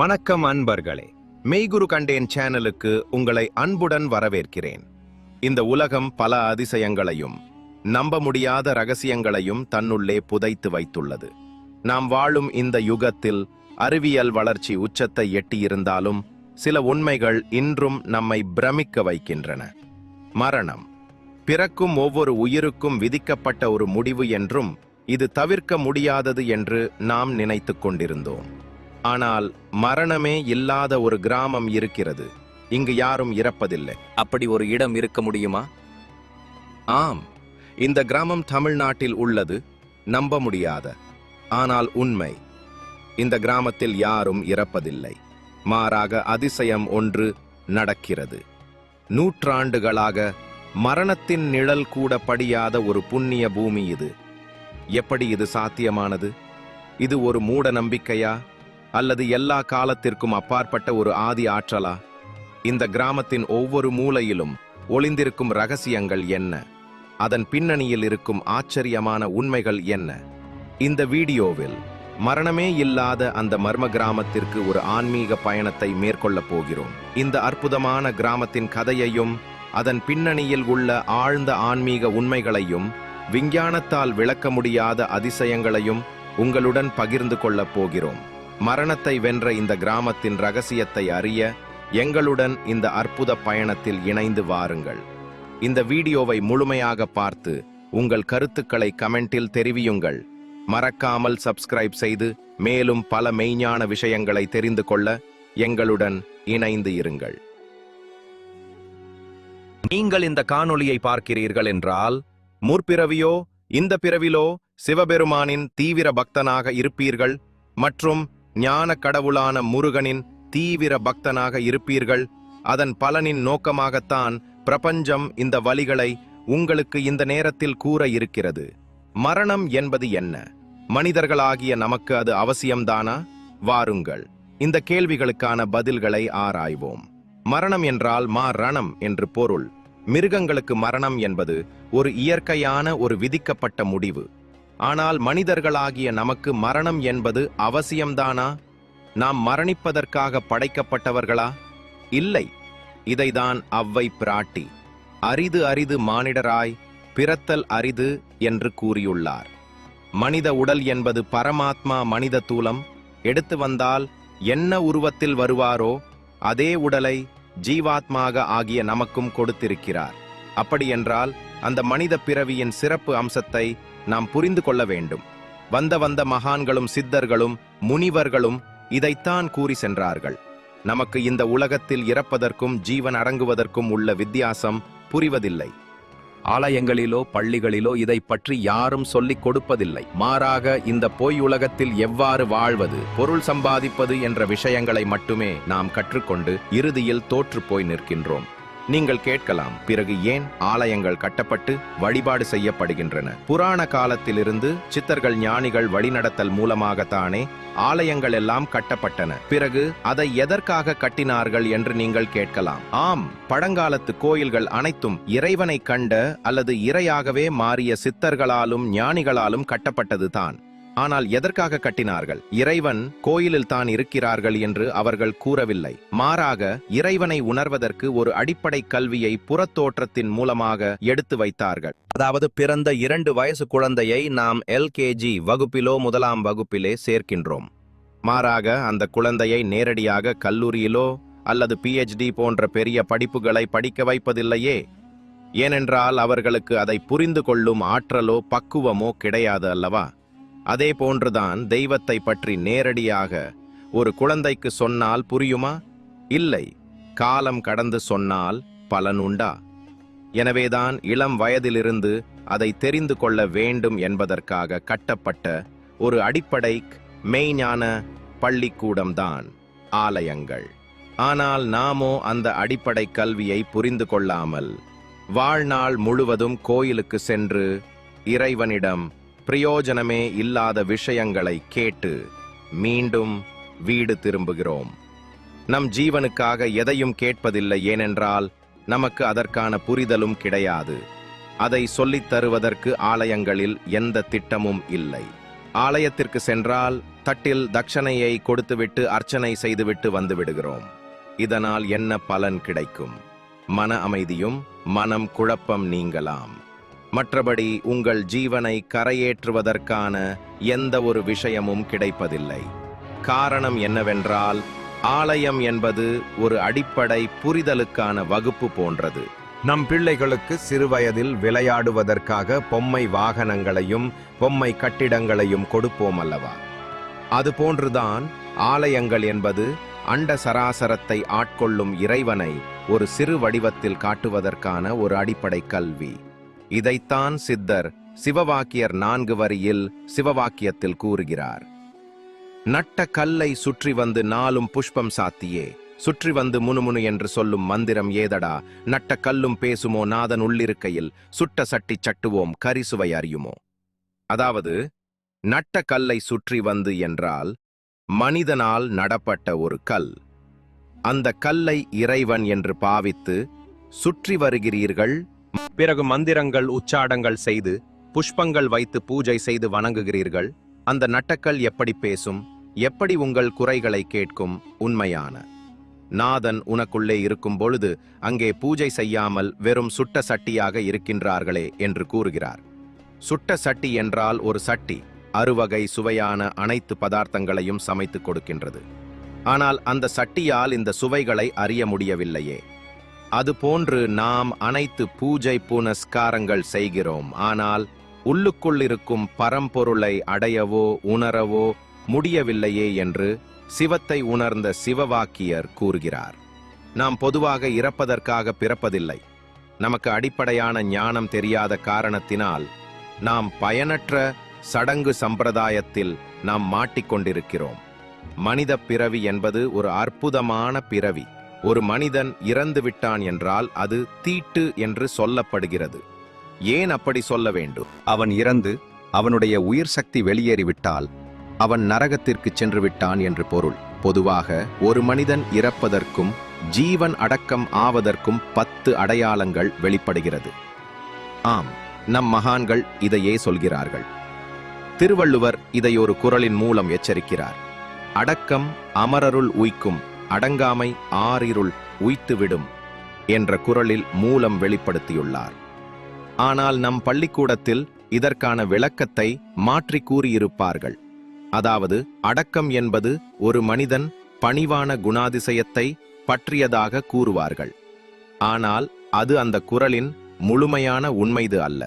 வணக்கம் அன்பர்களே, மெய்குரு கண்டேன் சேனலுக்கு உங்களை அன்புடன் வரவேற்கிறேன். இந்த உலகம் பல அதிசயங்களையும் நம்ப முடியாத ரகசியங்களையும் தன்னுள்ளே புதைத்து வைத்துள்ளது. நாம் வாழும் இந்த யுகத்தில் அறிவியல் வளர்ச்சி உச்சத்தை எட்டியிருந்தாலும் சில உண்மைகள் இன்றும் நம்மை பிரமிக்க வைக்கின்றன. மரணம் பிறக்கும் ஒவ்வொரு உயிருக்கும் விதிக்கப்பட்ட ஒரு முடிவு என்றும் இது தவிர்க்க முடியாதது என்று நாம் நினைத்துக் கொண்டிருந்தோம். ஆனால் மரணமே இல்லாத ஒரு கிராமம் இருக்கிறது. இங்கு யாரும் இறப்பதில்லை. அப்படி ஒரு இடம் இருக்க முடியுமா? ஆம், இந்த கிராமம் தமிழ்நாட்டில் உள்ளது. நம்ப முடியாத ஆனால் உண்மை. இந்த கிராமத்தில் யாரும் இறப்பதில்லை. மாறாக அதிசயம் ஒன்று நடக்கிறது. நூற்றாண்டுகளாக மரணத்தின் நிழல் கூட படியாத ஒரு புண்ணிய பூமி இது. எப்படி இது சாத்தியமானது? இது ஒரு மூட நம்பிக்கையா அல்லது எல்லா காலத்திற்கும் அப்பாற்பட்ட ஒரு ஆதி ஆற்றலா? இந்த கிராமத்தின் ஒவ்வொரு மூலையிலும் ஒளிந்திருக்கும் ரகசியங்கள் என்ன? அதன் பின்னணியில் இருக்கும் ஆச்சரியமான உண்மைகள் என்ன? இந்த வீடியோவில் மரணமே இல்லாத அந்த மர்ம கிராமத்திற்கு ஒரு ஆன்மீக பயணத்தை மேற்கொள்ளப் போகிறோம். இந்த அற்புதமான கிராமத்தின் கதையையும் அதன் பின்னணியில் உள்ள ஆழ்ந்த ஆன்மீக உண்மைகளையும் விஞ்ஞானத்தால் விளக்க முடியாத அதிசயங்களையும் உங்களுடன் பகிர்ந்து கொள்ளப் போகிறோம். மரணத்தை வென்ற இந்த கிராமத்தின் ரகசியத்தை அறிய எங்களுடன் இந்த அற்புத பயணத்தில் இணைந்து வாருங்கள். இந்த வீடியோவை முழுமையாக பார்த்து உங்கள் கருத்துக்களை கமெண்டில் தெரிவியுங்கள். மறக்காமல் சப்ஸ்கிரைப் செய்து மேலும் பல மெய்ஞான விஷயங்களை தெரிந்து கொள்ள எங்களுடன் இணைந்து இருங்கள். நீங்கள் இந்த காணொளியை பார்க்கிறீர்கள் என்றால் முற்பிறவியோ இந்த பிறவிலோ சிவபெருமானின் தீவிர பக்தனாக இருப்பீர்கள் மற்றும் ஞான கடவுளான முருகனின் தீவிர பக்தனாக இருப்பீர்கள். அதன் பலனின் நோக்கமாகத்தான் பிரபஞ்சம் இந்த வழிகளை உங்களுக்கு இந்த நேரத்தில் கூற இருக்கிறது. மரணம் என்பது என்ன? மனிதர்களாகிய நமக்கு அது அவசியம்தானா? வாருங்கள், இந்த கேள்விகளுக்கான பதில்களை ஆராய்வோம். மரணம் என்றால் மரணம் என்று பொருள். மிருகங்களுக்கு மரணம் என்பது ஒரு இயற்கையான ஒரு விதிக்கப்பட்ட முடிவு. ஆனால் மனிதர்களாகிய நமக்கு மரணம் என்பது அவசியம்தானா? நாம் மரணிப்பதற்காக படைக்கப்பட்டவர்களா? இல்லை. இதைதான் அவ்வை பிராட்டி அரிது அரிது மானிடராய் பிறத்தல் அரிது என்று கூறியுள்ளார். மனித உடல் என்பது பரமாத்மா மனித தூலம் எடுத்து வந்தால் என்ன உருவத்தில் வருவாரோ அதே உடலை ஜீவாத்மாக ஆகிய நமக்கும் கொடுத்திருக்கிறார். அப்படியென்றால் அந்த மனித பிறவியின் சிறப்பு அம்சத்தை நாம் புரிந்து கொள்ள வேண்டும். வந்த மகான்களும் சித்தர்களும் முனிவர்களும் இதைத்தான் கூறி சென்றார்கள். நமக்கு இந்த உலகத்தில் இறப்பதற்கும் ஜீவன் அடங்குவதற்கும் உள்ள வித்தியாசம் புரிவதில்லை. ஆலயங்களிலோ பள்ளிகளிலோ இதை பற்றி யாரும் சொல்லிக் கொடுப்பதில்லை. மாறாக இந்த பொய் உலகத்தில் எவ்வாறு வாழ்வது, பொருள் சம்பாதிப்பது என்ற விஷயங்களை மட்டுமே நாம் கற்றுக்கொண்டு இறுதியில் தோற்று போய் நிற்கின்றோம். நீங்கள் கேட்கலாம், பிறகு ஏன் ஆலயங்கள் கட்டப்பட்டு வழிபாடு செய்யப்படுகின்றன? புராண காலத்திலிருந்து சித்தர்கள் ஞானிகள் வழிநடத்தல் மூலமாகத்தானே ஆலயங்கள் எல்லாம் கட்டப்பட்டன. பிறகு அதை எதற்காக கட்டினார்கள் என்று நீங்கள் கேட்கலாம். ஆம், பழங்காலத்து கோயில்கள் அனைத்தும் இறைவனை கண்ட அல்லது இறையாகவே மாறிய சித்தர்களாலும் ஞானிகளாலும் கட்டப்பட்டது தான். ஆனால் எதற்காக கட்டினார்கள்? இறைவன் கோயிலில் தான் இருக்கிறார்கள் என்று அவர்கள் கூறவில்லை. மாறாக இறைவனை உணர்வதற்கு ஒரு அடிப்படை கல்வியை புறத்தோற்றத்தின் மூலமாக எடுத்து வைத்தார்கள். அதாவது பிறந்த 2 வயசு குழந்தையை நாம் LKG வகுப்பிலோ 1ஆம் வகுப்பிலே சேர்க்கின்றோம். மாறாக அந்த குழந்தையை நேரடியாக கல்லூரியிலோ அல்லது PhD போன்ற பெரிய படிப்புகளை படிக்க வைப்பதில்லையே. ஏனென்றால் அவர்களுக்கு அதை புரிந்து கொள்ளும் ஆற்றலோ பக்குவமோ கிடையாது அல்லவா? அதே போன்றுதான் தெய்வத்தை பற்றி நேரடியாக ஒரு குழந்தைக்கு சொன்னால் புரியுமா? இல்லை. காலம் கடந்து சொன்னால் பலன் உண்டா? எனவேதான் இளம் வயதிலிருந்து அதை தெரிந்து கொள்ள வேண்டும் என்பதற்காக கட்டப்பட்ட ஒரு அடிப்படை மெய்ஞான பள்ளிக்கூடம்தான் ஆலயங்கள். ஆனால் நாமோ அந்த அடிப்படை கல்வியை புரிந்து கொள்ளாமல் வாழ்நாள் முழுவதும் கோயிலுக்கு சென்று இறைவனிடம் பிரயோஜனமே இல்லாத விஷயங்களை கேட்டு மீண்டும் வீடு திரும்புகிறோம். நம் ஜீவனுக்காக எதையும் கேட்பதில்லை. ஏனென்றால் நமக்கு அதற்கான புரிதலும் கிடையாது. அதை சொல்லித் தருவதற்கு ஆலயங்களில் எந்த திட்டமும் இல்லை. ஆலயத்திற்கு சென்றால் தட்டில் தட்சணையை கொடுத்துவிட்டு அர்ச்சனை செய்துவிட்டு வந்து விடுகிறோம். இதனால் என்ன பலன் கிடைக்கும்? மன அமைதியும் மனம் குழப்பம் நீங்கலாம். மற்றபடி உங்கள் ஜீவனை கரையேற்றுவதற்கான எந்த ஒரு விஷயமும் கிடைப்பதில்லை. காரணம் என்னவென்றால், ஆலயம் என்பது ஒரு அடிப்படை புரிதலுக்கான வகுப்பு போன்றது. நம் பிள்ளைகளுக்கு சிறுவயதில் விளையாடுவதற்காக பொம்மை வாகனங்களையும் பொம்மை கட்டிடங்களையும் கொடுப்போம் அல்லவா? அதுபோன்றுதான் ஆலயங்கள் என்பது அண்ட சராசரத்தை ஆட்கொள்ளும் இறைவனை ஒரு சிறு வடிவத்தில் காட்டுவதற்கான ஒரு அடிப்படை கல்வி. இதைத்தான் சித்தர் சிவவாக்கியர் 4 வரியில் சிவவாக்கியத்தில் கூறுகிறார். நட்ட கல்லை சுற்றி வந்து நாளும் புஷ்பம் சாத்தியே, சுற்றி வந்து முணுமுணு என்று சொல்லும் மந்திரம் ஏதடா? நட்ட கல்லும் பேசுமோ நாதன் உள்ளிருக்கையில், சுட்ட சட்டி சட்டுவோம் கரிசுவை அறியுமோ? அதாவது, நட்ட கல்லை சுற்றி வந்து என்றால் மனிதனால் நடப்பட்ட ஒரு கல். அந்த கல்லை இறைவன் என்று பாவித்து சுற்றி வருகிறீர்கள். பிறகு மந்திரங்கள் உச்சாடங்கள் செய்து புஷ்பங்கள் வைத்து பூஜை செய்து வணங்குகிறீர்கள். அந்த நட்டக்கல் எப்படி பேசும்? எப்படி உங்கள் குறைகளை கேட்கும்? உண்மையான நாதன் உனக்குள்ளே இருக்கும் பொழுது அங்கே பூஜை செய்யாமல் வெறும் சுட்ட சட்டியாக இருக்கின்றார்களே என்று கூறுகிறார். சுட்ட சட்டி என்றால் ஒரு சட்டி அறுவகை சுவையான அனைத்து பதார்த்தங்களையும் சமைத்து கொடுக்கின்றது. ஆனால் அந்த சட்டியால் இந்த சுவைகளை அறிய முடியவில்லையே. அதுபோன்று நாம் அனைத்து பூஜை புனஸ்காரங்கள் செய்கிறோம். ஆனால் உள்ளுக்குள் இருக்கும் பரம்பொருளை அடையவோ உணரவோ முடியவில்லையே என்று சிவத்தை உணர்ந்த சிவவாக்கியர் கூறுகிறார். நாம் பொதுவாக இறப்பதற்காக பிறப்பதில்லை. நமக்கு அடிப்படையான ஞானம் தெரியாத காரணத்தினால் நாம் பயனற்ற சடங்கு சம்பிரதாயத்தில் நாம் மாட்டிக்கொண்டிருக்கிறோம். மனித பிறவி என்பது ஒரு அற்புதமான பிறவி. ஒரு மனிதன் இறந்து விட்டான் என்றால் அது தீட்டு என்று சொல்லப்படுகிறது. ஏன் அப்படி சொல்ல வேண்டும்? அவன் இறந்து அவனுடைய உயிர் சக்தி வெளியேறிவிட்டால் அவன் நரகத்திற்கு சென்று விட்டான் என்று பொருள். பொதுவாக ஒரு மனிதன் இறப்பதற்கும் ஜீவன் அடக்கம் ஆவதற்கும் 10 அடையாளங்கள் வெளிப்படுகிறது. ஆம், நம் மகான்கள் இதையே சொல்கிறார்கள். திருவள்ளுவர் இதை ஒரு குறளின் மூலம் எச்சரிக்கிறார். அடக்கம் அமரருள் உய்க்கும், அடங்காமை ஆறிருள் உய்த்துவிடும் என்ற குறளில் மூலம் வெளிப்படுத்தியுள்ளார். ஆனால் நம் பள்ளிக்கூடத்தில் இதற்கான விளக்கத்தை மாற்றி கூறியிருப்பார்கள். அதாவது, அடக்கம் என்பது ஒரு மனிதன் பணிவான குணாதிசயத்தை பற்றியதாக கூறுவார்கள். ஆனால் அது அந்த குறளின் முழுமையான உண்மைது அல்ல.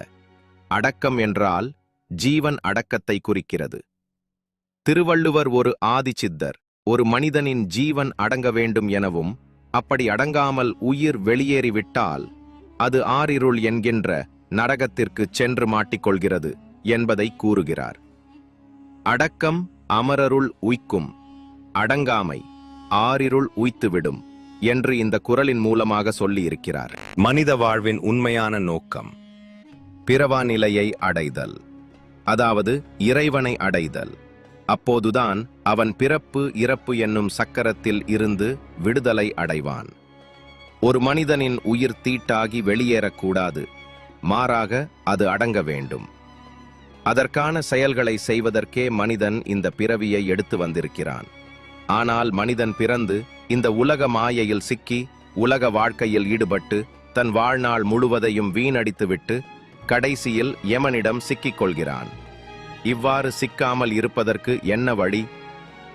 அடக்கம் என்றால் ஜீவன் அடக்கத்தை குறிக்கிறது. திருவள்ளுவர் ஒரு ஆதிசித்தர் ஒரு மனிதனின் ஜீவன் அடங்க வேண்டும் எனவும், அப்படி அடங்காமல் உயிர் வெளியேறிவிட்டால் அது ஆறிருள் என்கின்ற நரகத்திற்கு சென்று மாட்டிக்கொள்கிறது என்பதை கூறுகிறார். அடக்கம் அமரருள் உய்க்கும், அடங்காமை ஆறிருள் உய்த்துவிடும் என்று இந்த குறளின் மூலமாக சொல்லி இருக்கிறார். மனித வாழ்வின் உண்மையான நோக்கம் பிறவா நிலையை அடைதல், அதாவது இறைவனை அடைதல். அப்போதுதான் அவன் பிறப்பு இறப்பு என்னும் சக்கரத்தில் இருந்து விடுதலை அடைவான். ஒரு மனிதனின் உயிர் தீட்டாகி வெளியேறக்கூடாது, மாறாக அது அடங்க வேண்டும். அதற்கான செயல்களை செய்வதற்கே மனிதன் இந்த பிறவியை எடுத்து வந்திருக்கிறான். ஆனால் மனிதன் பிறந்து இந்த உலக மாயையில் சிக்கி உலக வாழ்க்கையில் ஈடுபட்டு தன் வாழ்நாள் முழுவதையும் வீணடித்துவிட்டு கடைசியில் யமனிடம் சிக்கிக் கொள்கிறான். இவ்வாறு சிக்காமல் இருப்பதற்கு என்ன வழி?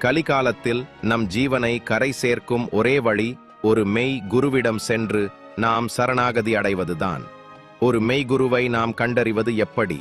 கலிகாலத்தில் நம் ஜீவனை கரை சேர்க்கும் ஒரே வழி ஒரு மெய் குருவிடம் சென்று நாம் சரணாகதி அடைவதுதான். ஒரு மெய்குருவை நாம் கண்டறிவது எப்படி?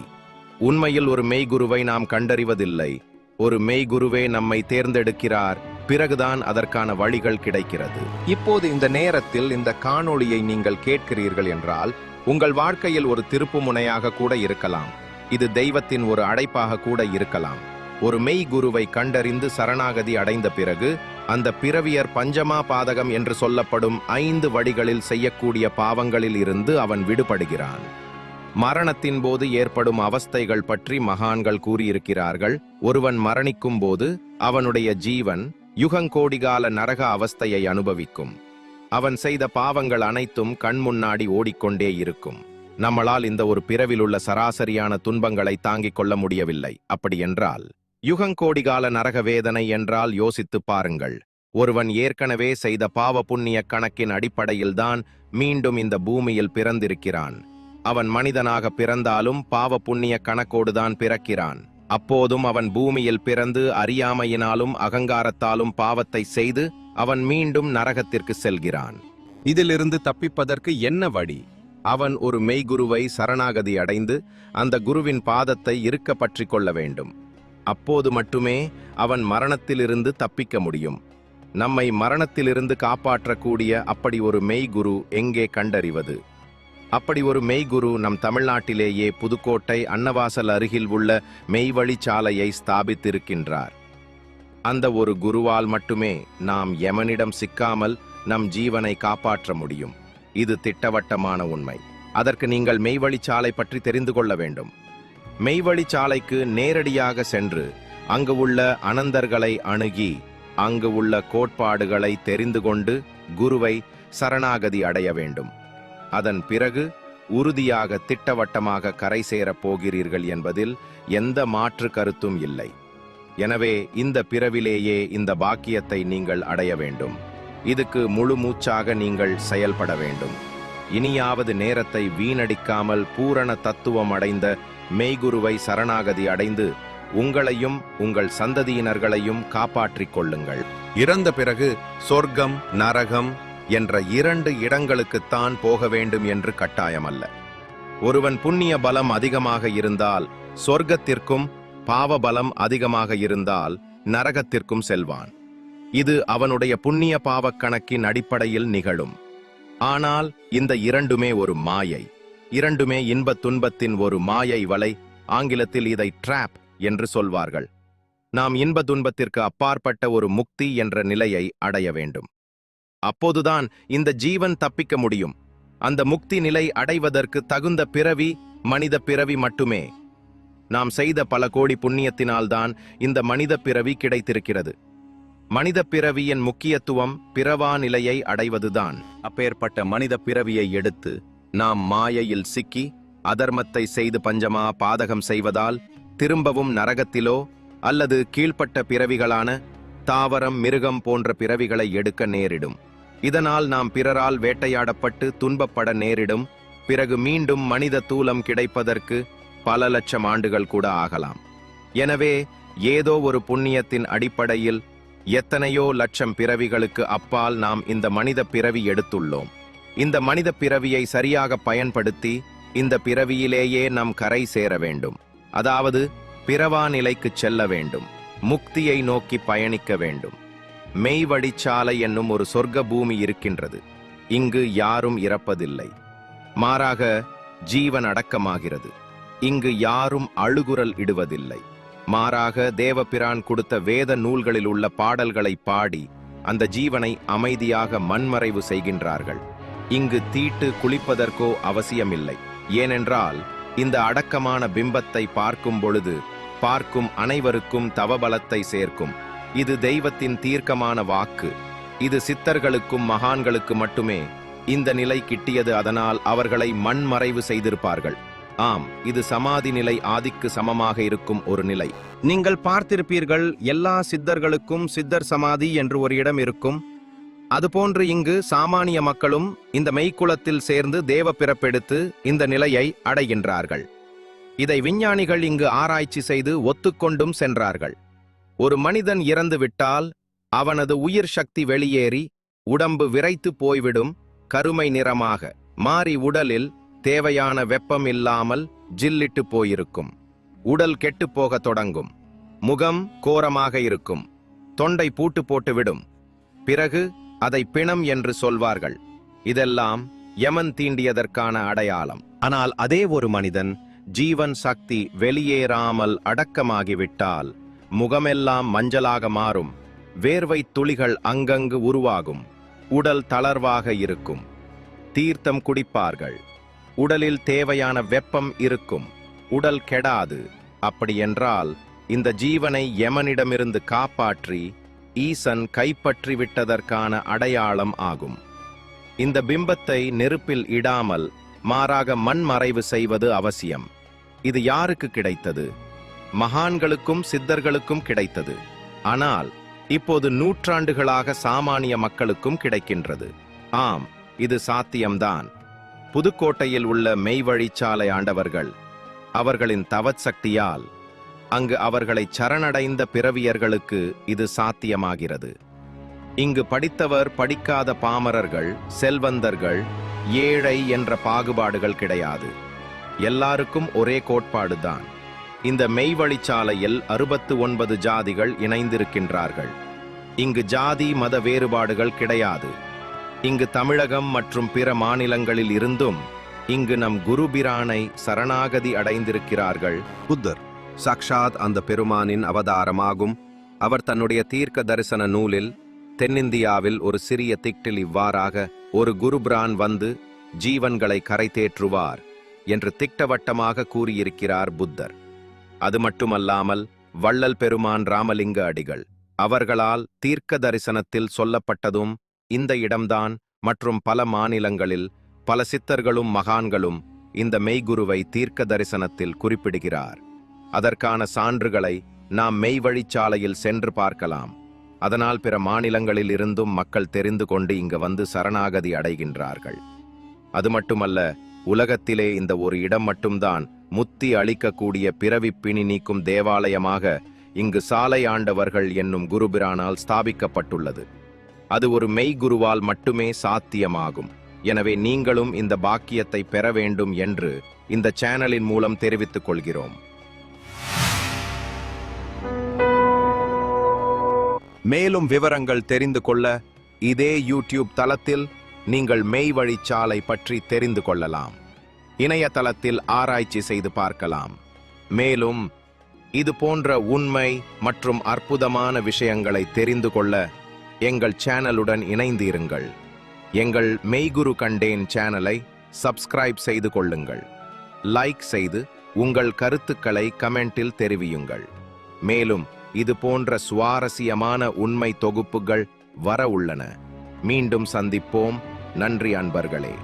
உண்மையில் ஒரு மெய்குருவை நாம் கண்டறிவதில்லை. ஒரு மெய்குருவே நம்மை தேர்ந்தெடுக்கிறார். பிறகுதான் அதற்கான வழிகள் கிடைக்கிறது. இப்போது இந்த நேரத்தில் இந்த காணொளியை நீங்கள் கேட்கிறீர்கள் என்றால் உங்கள் வாழ்க்கையில் ஒரு திருப்பு முனையாக கூட இருக்கலாம். இது தெய்வத்தின் ஒரு அழைப்பாக கூட இருக்கலாம். ஒரு மெய் குருவை கண்டறிந்து சரணாகதி அடைந்த பிறகு அந்த பிறவியர் பஞ்சமா பாதகம் என்று சொல்லப்படும் 5 வழிகளில் செய்யக்கூடிய பாவங்களில் இருந்து அவன் விடுபடுகிறான். மரணத்தின் போது ஏற்படும் அவஸ்தைகள் பற்றி மகான்கள் கூறியிருக்கிறார்கள். ஒருவன் மரணிக்கும் போது அவனுடைய ஜீவன் யுகங்கோடிகால நரக அவஸ்தையை அனுபவிக்கும். அவன் செய்த பாவங்கள் அனைத்தும் கண் முன்னாடி ஓடிக்கொண்டே இருக்கும். நம்மளால் இந்த ஒரு பிறவிலுள்ள சராசரியான துன்பங்களை தாங்கிக் கொள்ள முடியவில்லை. அப்படியென்றால் யுகங்கோடிகால நரக வேதனை என்றால் யோசித்துப் பாருங்கள். ஒருவன் ஏற்கனவே செய்த பாவ புண்ணிய கணக்கின் அடிப்படையில்தான் மீண்டும் இந்த பூமியில் பிறந்திருக்கிறான். அவன் மனிதனாக பிறந்தாலும் பாவ புண்ணிய கணக்கோடுதான் பிறக்கிறான். அப்போதும் அவன் பூமியில் பிறந்து அறியாமையினாலும் அகங்காரத்தாலும் பாவத்தை செய்து அவன் மீண்டும் நரகத்திற்கு செல்கிறான். இதிலிருந்து தப்பிப்பதற்கு என்ன வழி? அவன் ஒரு மெய்குருவை சரணாகதி அடைந்து அந்த குருவின் பாதத்தை இறுக்க பற்றிக் கொள்ள வேண்டும். அப்போது மட்டுமே அவன் மரணத்திலிருந்து தப்பிக்க முடியும். நம்மை மரணத்திலிருந்து காப்பாற்றக்கூடிய அப்படி ஒரு மெய்குரு எங்கே கண்டறிவது? அப்படி ஒரு மெய்குரு நம் தமிழ்நாட்டிலேயே புதுக்கோட்டை அன்னவாசல் அருகில் உள்ள மெய்வழிச்சாலையை ஸ்தாபித்திருக்கின்றார். அந்த ஒரு குருவால் மட்டுமே நாம் யமனிடம் சிக்காமல் நம் ஜீவனை காப்பாற்ற முடியும். இது திட்டவட்டமான உண்மை. அதற்கு நீங்கள் மெய்வழிச்சாலை பற்றி தெரிந்து கொள்ள வேண்டும். மெய்வழிச்சாலைக்கு நேரடியாக சென்று அங்கு உள்ள அனந்தர்களை அணுகி அங்கு உள்ள கோட்பாடுகளை தெரிந்து கொண்டு குருவை சரணாகதி அடைய வேண்டும். அதன் பிறகு உறுதியாக திட்டவட்டமாக கரை சேரப் போகிறீர்கள் என்பதில் எந்த மாற்று கருத்தும் இல்லை. எனவே இந்த பிறவிலேயே இந்த பாக்கியத்தை நீங்கள் அடைய வேண்டும். இதுக்கு முழு மூச்சாக நீங்கள் செயல்பட வேண்டும். இனியாவது நேரத்தை வீணடிக்காமல் பூரண தத்துவம் அடைந்த மெய்குருவை சரணாகதி அடைந்து உங்களையும் உங்கள் சந்ததியினர்களையும் காப்பாற்றிக் கொள்ளுங்கள். இறந்த பிறகு சொர்க்கம் நரகம் என்ற 2 இடங்களுக்குத்தான் போக வேண்டும் என்று கட்டாயமல்ல. ஒருவன் புண்ணிய பலம் அதிகமாக இருந்தால் சொர்க்கத்திற்கும், பாவ பலம் அதிகமாக இருந்தால் நரகத்திற்கும் செல்வான். இது அவனுடைய புண்ணிய பாவக் கணக்கின் அடிப்படையில் நிகழும். ஆனால் இந்த 2மே ஒரு மாயை. 2மே இன்பத் துன்பத்தின் ஒரு மாயை வலை. ஆங்கிலத்தில் இதை ட்ராப் என்று சொல்வார்கள். நாம் இன்ப துன்பத்திற்கு அப்பாற்பட்ட ஒரு முக்தி என்ற நிலையை அடைய வேண்டும். அப்போதுதான் இந்த ஜீவன் தப்பிக்க முடியும். அந்த முக்தி நிலை அடைவதற்கு தகுந்த பிறவி மனித பிறவி மட்டுமே. நாம் செய்த பல கோடி புண்ணியத்தினால்தான் இந்த மனித பிறவி கிடைத்திருக்கிறது. மனித பிறவியின் முக்கியத்துவம் பிறவா நிலையை அடைவதுதான். அப்பேற்பட்ட மனித பிறவியை எடுத்து நாம் மாயையில் சிக்கி அதர்மத்தை செய்து பஞ்சமா பாதகம் செய்வதால் திரும்பவும் நரகத்திலோ அல்லது கீழ்ப்பட்ட பிறவிகளான தாவரம் மிருகம் போன்ற பிறவிகளை எடுக்க நேரிடும். இதனால் நாம் பிறரால் வேட்டையாடப்பட்டு துன்பப்பட நேரிடும். பிறகு மீண்டும் மனித தூலம் கிடைப்பதற்கு பல லட்சம் ஆண்டுகள் கூட ஆகலாம். எனவே ஏதோ ஒரு புண்ணியத்தின் அடிப்படையில் எத்தனையோ லட்சம் பிறவிகளுக்கு அப்பால் நாம் இந்த மனித பிறவி எடுத்துள்ளோம். இந்த மனித பிறவியை சரியாக பயன்படுத்தி இந்த பிறவியிலேயே நாம் கரை சேர வேண்டும். அதாவது பிறவா நிலைக்கு செல்ல வேண்டும். முக்தியை நோக்கி பயணிக்க வேண்டும். மெய்வழிச்சாலை என்னும் ஒரு சொர்க்க பூமி இருக்கின்றது. இங்கு யாரும் இறப்பதில்லை. மாறாக ஜீவன் அடக்கமாகிறது. இங்கு யாரும் அழுகுரல் இடுவதில்லை. மாறாக தேவபிரான் கொடுத்த வேத நூல்களில் உள்ள பாடல்களை பாடி அந்த ஜீவனை அமைதியாக மண்மறைவு செய்கின்றார்கள். இங்கு தீட்டு குளிப்பதற்கோ அவசியமில்லை. ஏனென்றால் இந்த அடக்கமான பிம்பத்தை பார்க்கும் பொழுது பார்க்கும் அனைவருக்கும் தவபலத்தை சேர்க்கும். இது தெய்வத்தின் தீர்க்கமான வாக்கு. இது சித்தர்களுக்கும் மகான்களுக்கு மட்டுமே இந்த நிலை கிட்டியது. அதனால் அவர்களை மண்மறைவு செய்திருப்பார்கள். ஆம், இது சமாதி நிலை ஆதிக்கு சமமாக இருக்கும் ஒரு நிலை. நீங்கள் பார்த்திருப்பீர்கள், எல்லா சித்தர்களுக்கும் சித்தர் சமாதி என்று ஒரு இடம் இருக்கும். அதுபோன்று இங்கு சாமானிய மக்களும் இந்த மெய்க்குலத்தில் சேர்ந்து தேவ பிறப்பெடுத்து இந்த நிலையை அடைகின்றார்கள். இதை விஞ்ஞானிகள் இங்கு ஆராய்ச்சி செய்து ஒத்துக்கொண்டும் சென்றார்கள். ஒரு மனிதன் இறந்து விட்டால் அவனது உயிர் சக்தி வெளியேறி உடம்பு விரைத்து போய்விடும். கருமை நிறமாக மாறி உடலில் தேவையான வெப்பம் இல்லாமல் ஜில்லிட்டு போயிருக்கும். உடல் கெட்டுப்போக தொடங்கும். முகம் கோரமாக இருக்கும். தொண்டை பூட்டு போட்டுவிடும். பிறகு அதை பிணம் என்று சொல்வார்கள். இதெல்லாம் யமன் தீண்டியதற்கான அடையாளம். ஆனால் அதே ஒரு மனிதன் ஜீவன் சக்தி வெளியேறாமல் அடக்கமாகிவிட்டால் முகமெல்லாம் மஞ்சளாக மாறும். வேர்வை துளிகள் அங்கங்கு உருவாகும். உடல் தளர்வாக இருக்கும். தீர்த்தம் குடிப்பார்கள். உடலில் தேவையான வெப்பம் இருக்கும். உடல் கெடாது. அப்படியென்றால் இந்த ஜீவனை யமனிடமிருந்து காப்பாற்றி ஈசன் கைப்பற்றி விட்டதற்கான அடையாளம் ஆகும். இந்த பிம்பத்தை நெருப்பில் இடாமல் மாறாக மண்மறைவு செய்வது அவசியம். இது யாருக்கு கிடைத்தது? மகான்களுக்கும் சித்தர்களுக்கும் கிடைத்தது. ஆனால் இப்போது நூற்றாண்டுகளாக சாமானிய மக்களுக்கும் கிடைக்கின்றது. ஆம், இது சாத்தியம்தான். புதுக்கோட்டையில் உள்ள மெய்வழிச்சாலை ஆண்டவர்கள் அவர்களின் தவச் சக்தியால் அங்கு அவர்களை சரணடைந்த பிறவியர்களுக்கு இது சாத்தியமாகிறது. இங்கு படித்தவர் படிக்காத பாமரர்கள், செல்வந்தர்கள், ஏழை என்ற பாகுபாடுகள் கிடையாது. எல்லாருக்கும் ஒரே கோட்பாடுதான். இந்த மெய்வழிச்சாலையில் 69 ஜாதிகள் இணைந்திருக்கின்றார்கள். இங்கு ஜாதி மத வேறுபாடுகள் கிடையாது. இங்கு தமிழகம் மற்றும் பிற மாநிலங்களில் இருந்தும் இங்கு நம் குருபிரானை சரணாகதி அடைந்திருக்கிறார்கள். புத்தர் சாக்ஷாத் அந்த பெருமானின் அவதாரமாகும். அவர் தன்னுடைய தீர்க்க தரிசன நூலில் தென்னிந்தியாவில் ஒரு சிறிய திட்டில் இவ்வாறாக, ஒரு குருபிரான் வந்து ஜீவன்களை கரை தேற்றுவார் என்று திட்டவட்டமாக கூறியிருக்கிறார் புத்தர். அது மட்டுமல்லாமல் வள்ளல் பெருமான் ராமலிங்க அடிகள் அவர்களால் தீர்க்க தரிசனத்தில் சொல்லப்பட்டதும் இந்த இடம்தான். மற்றும் பல மாநிலங்களில் பல சித்தர்களும் மகான்களும் இந்த மெய்குருவை தீர்க்க தரிசனத்தில் குறிப்பிடுகிறார். அதற்கான சான்றுகளை நாம் மெய்வழிச்சாலையில் சென்று பார்க்கலாம். அதனால் பிற மாநிலங்களில் இருந்தும் மக்கள் தெரிந்து கொண்டு இங்கு வந்து சரணாகதி அடைகின்றார்கள். அது மட்டுமல்ல, உலகத்திலே இந்த ஒரு இடம் மட்டும்தான் முத்தி அளிக்கக்கூடிய பிறவி பிணி நீக்கும் தேவாலயமாக இங்கு சாலை ஆண்டவர்கள் என்னும் குருபிரானால் ஸ்தாபிக்கப்பட்டுள்ளது. அது ஒரு மெய்குருவால் மட்டுமே சாத்தியமாகும். எனவே நீங்களும் இந்த பாக்கியத்தை பெற வேண்டும் என்று இந்த சேனலின் மூலம் தெரிவித்துக் கொள்கிறோம். மேலும் விவரங்கள் தெரிந்து கொள்ள இதே யூடியூப் தளத்தில் நீங்கள் மெய்வழிச்சாலை பற்றி தெரிந்து கொள்ளலாம். இணையதளத்தில் ஆராய்ச்சி செய்து பார்க்கலாம். மேலும் இது போன்ற உண்மை மற்றும் அற்புதமான விஷயங்களை தெரிந்து கொள்ள எங்கள் சேனலுடன் இணைந்திருங்கள். எங்கள் மெய்குரு கண்டேன் சேனலை சப்ஸ்கிரைப் செய்து கொள்ளுங்கள். லைக் செய்து உங்கள் கருத்துக்களை கமெண்டில் தெரிவியுங்கள். மேலும் இது போன்ற சுவாரஸ்யமான உண்மை தொகுப்புகள் வர உள்ளன. மீண்டும் சந்திப்போம். நன்றி அன்பர்களே.